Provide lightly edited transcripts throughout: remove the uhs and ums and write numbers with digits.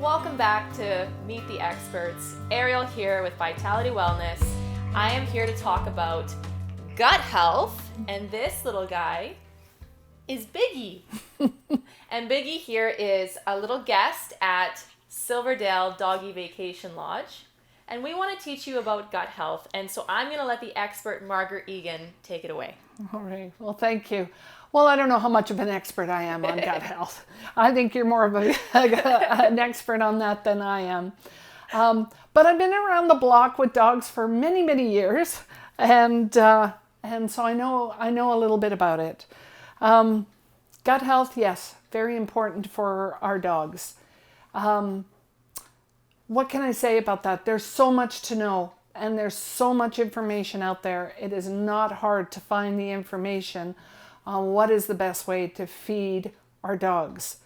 Welcome back to Meet the Experts. Ariel here with Vitality Wellness. I am here to talk about gut health, and this little guy is Biggie. And Biggie here is a little guest at Silverdale Doggy Vacation Lodge, and we want to teach you about gut health. And so I'm going to let the expert Margaret Egan take it away. All right. Well, thank you. Well, I don't know how much of an expert I am on gut health. I think you're more of an expert on that than I am. But I've been around the block with dogs for many, many years, and so I know a little bit about it. Gut health, yes, very important for our dogs. What can I say about that? There's so much to know, and there's so much information out there. It is not hard to find the information on what is the best way to feed our dogs.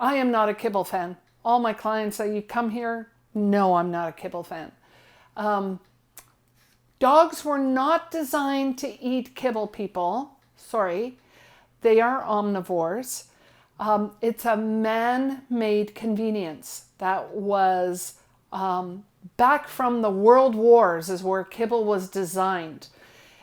I am not a kibble fan. All my clients that you come here know I'm not a kibble fan. Dogs were not designed to eat kibble, people. Sorry. They are omnivores. It's a man-made convenience that was back from the World Wars is where kibble was designed.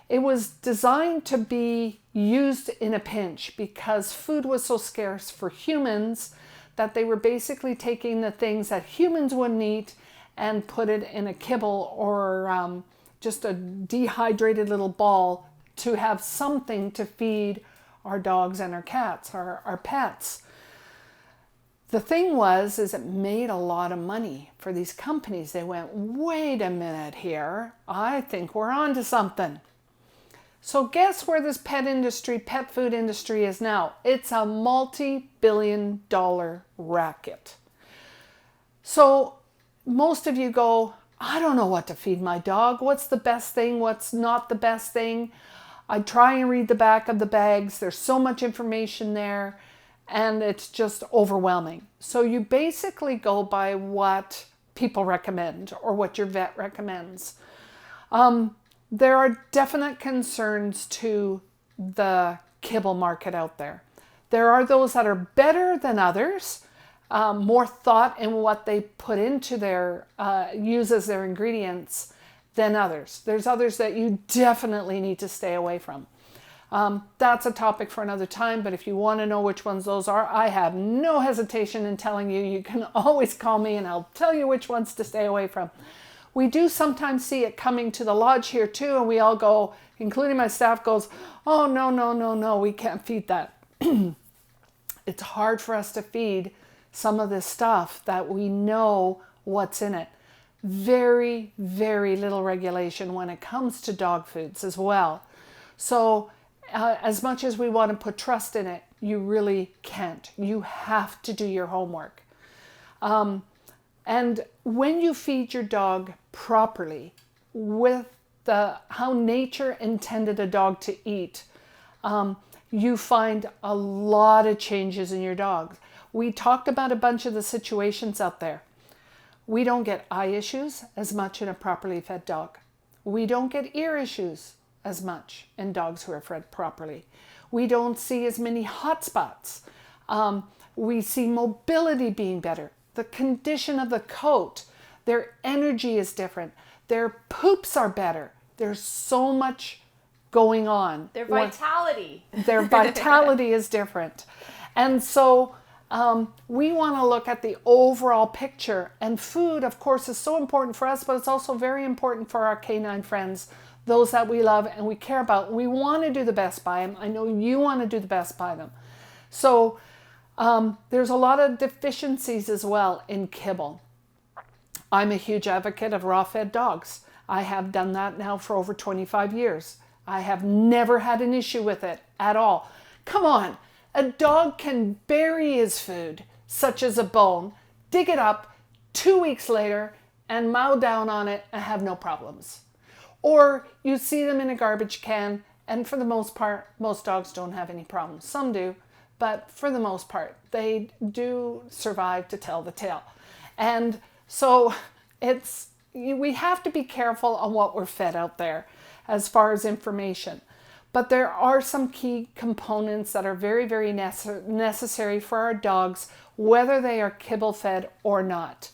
It was designed to be used in a pinch because food was so scarce for humans that they were basically taking the things that humans wouldn't eat and put it in a kibble or just a dehydrated little ball to have something to feed our dogs and our cats, our pets. The thing is it made a lot of money for these companies. They went, wait a minute here, I think we're onto something. So guess where this pet food industry is now? It's a multi-billion-dollar racket. So most of you go, I don't know what to feed my dog. What's the best thing? What's not the best thing? I try and read the back of the bags. There's so much information there, and it's just overwhelming. So you basically go by what people recommend or what your vet recommends. There are definite concerns to the kibble market out there. There are those that are better than others, more thought in what they put into their, use as their ingredients than others. There's others that you definitely need to stay away from. That's a topic for another time, but if you want to know which ones those are, I have no hesitation in telling you. You can always call me and I'll tell you which ones to stay away from. We do sometimes see it coming to the lodge here too, and we all go, including my staff goes, oh, no, we can't feed that. It's hard for us to feed some of this stuff that we know what's in it. Very, very little regulation when it comes to dog foods as well. So as much as we want to put trust in it, you really can't. You have to do your homework. And when you feed your dog properly with how nature intended a dog to eat, you find a lot of changes in your dog. We talked about a bunch of the situations out there. We don't get eye issues as much in a properly fed dog. We don't get ear issues as much in dogs who are fed properly. We don't see as many hot spots. We see mobility being better. The condition of the coat, their energy is different. Their poops are better. There's so much going on. Their vitality. Their vitality is different. And so we want to look at the overall picture. And food, of course, is so important for us, but it's also very important for our canine friends, those that we love and we care about. We want to do the best by them. I know you want to do the best by them. So there's a lot of deficiencies as well in kibble. I'm a huge advocate of raw-fed dogs. I have done that now for over 25 years. I have never had an issue with it at all. Come on, a dog can bury his food, such as a bone, dig it up 2 weeks later and mow down on it and have no problems. Or you see them in a garbage can, and for the most part, most dogs don't have any problems. Some do. But for the most part, they do survive to tell the tale. And so we have to be careful on what we're fed out there as far as information. But there are some key components that are very, very necessary for our dogs, whether they are kibble fed or not.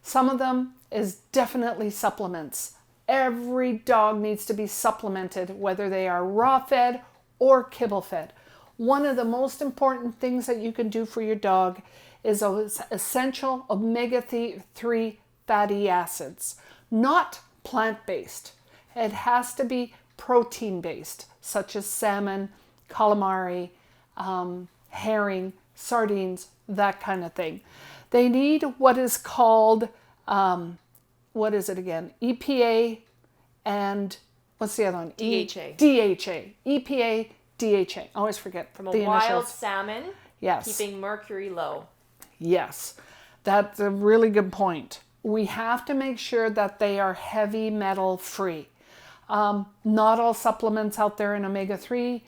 Some of them is definitely supplements. Every dog needs to be supplemented, whether they are raw fed or kibble fed. One of the most important things that you can do for your dog is essential omega-3 fatty acids, not plant-based. It has to be protein-based, such as salmon, calamari, herring, sardines, that kind of thing. They need what is called, what is it again? EPA and what's the other one? DHA. DHA. EPA, DHA. I always forget From a the wild initials. salmon, Yes. keeping mercury low. Yes, that's a really good point. We have to make sure that they are heavy metal free. Not all supplements out there in omega-3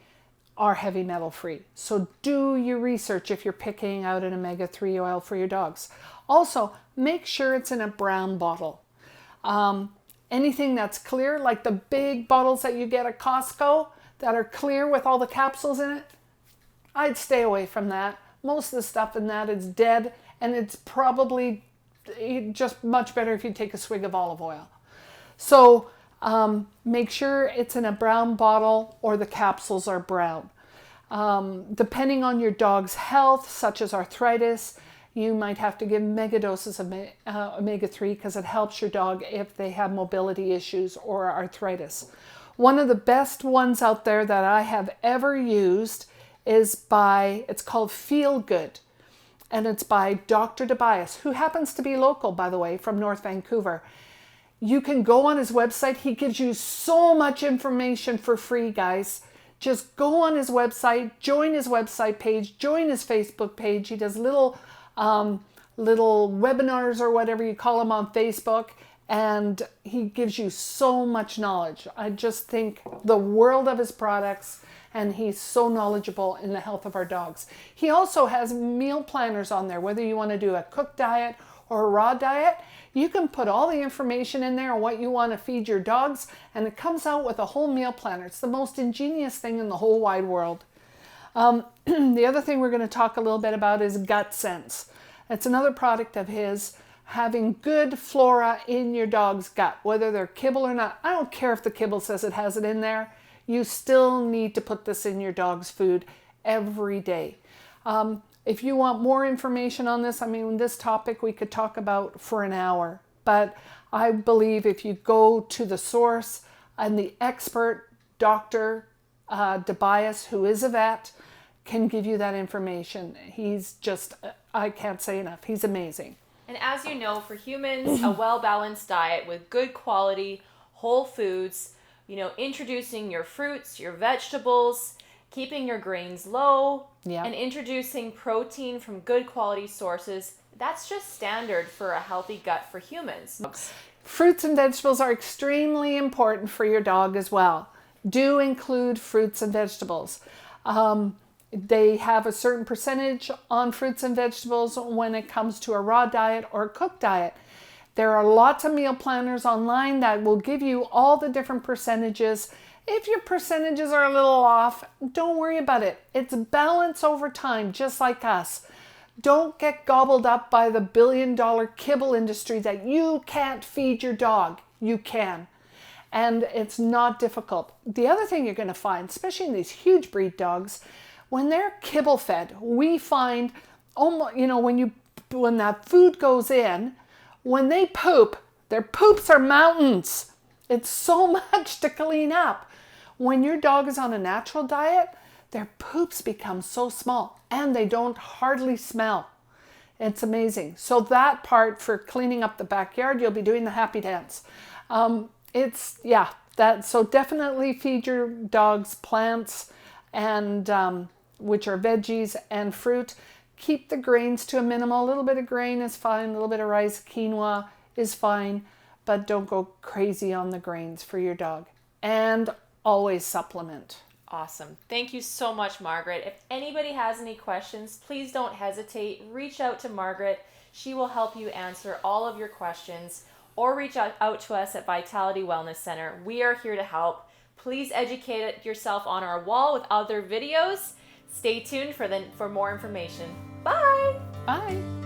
are heavy metal free. So do your research if you're picking out an omega-3 oil for your dogs. Also, make sure it's in a brown bottle. Anything that's clear, like the big bottles that you get at Costco that are clear with all the capsules in it, I'd stay away from that. Most of the stuff in that is dead, and it's probably just much better if you take a swig of olive oil. So make sure it's in a brown bottle or the capsules are brown. Depending on your dog's health, such as arthritis, you might have to give mega doses of omega-3 because it helps your dog if they have mobility issues or arthritis. One of the best ones out there that I have ever used is it's called Feel Good. And it's by Dr. Tobias, who happens to be local, by the way, from North Vancouver. You can go on his website. He gives you so much information for free, guys. Just go on his website, join his website page, join his Facebook page. He does little webinars or whatever you call them on Facebook, and he gives you so much knowledge. I just think the world of his products, and he's so knowledgeable in the health of our dogs. He also has meal planners on there, whether you want to do a cooked diet or a raw diet. You can put all the information in there on what you want to feed your dogs, and it comes out with a whole meal planner. It's the most ingenious thing in the whole wide world. The other thing we're going to talk a little bit about is Gut Sense. It's another product of his, having good flora in your dog's gut, whether they're kibble or not. I don't care if the kibble says it has it in there. You still need to put this in your dog's food every day. If you want more information on this, I mean, this topic we could talk about for an hour, but I believe if you go to the source and the expert, Dr. Tobias, who is a vet, can give you that information. He's just, I can't say enough. He's amazing. And as you know, for humans, a well-balanced diet with good quality, whole foods, introducing your fruits, your vegetables, keeping your grains low, and introducing protein from good quality sources, that's just standard for a healthy gut for humans. Fruits and vegetables are extremely important for your dog as well. Do include fruits and vegetables. They have a certain percentage on fruits and vegetables when it comes to a raw diet or a cooked diet. There are lots of meal planners online that will give you all the different percentages. If your percentages are a little off, don't worry about it. It's balance over time, just like us. Don't get gobbled up by the billion-dollar kibble industry that you can't feed your dog. You can. And it's not difficult. The other thing you're going to find, especially in these huge breed dogs, when they're kibble fed, we find almost, when that food goes in, when they poop, their poops are mountains. It's so much to clean up. When your dog is on a natural diet, their poops become so small and they don't hardly smell. It's amazing. So that part for cleaning up the backyard, you'll be doing the happy dance. So definitely feed your dogs plants and which are veggies and fruit. Keep the grains to a minimum. A little bit of grain is fine. A little bit of rice, quinoa is fine, but don't go crazy on the grains for your dog. And always supplement. Awesome. Thank you so much, Margaret. If anybody has any questions, please don't hesitate. Reach out to Margaret. She will help you answer all of your questions, or reach out to us at Vitality Wellness Center. We are here to help. Please educate yourself on our wall with other videos. Stay tuned for more information. Bye! Bye.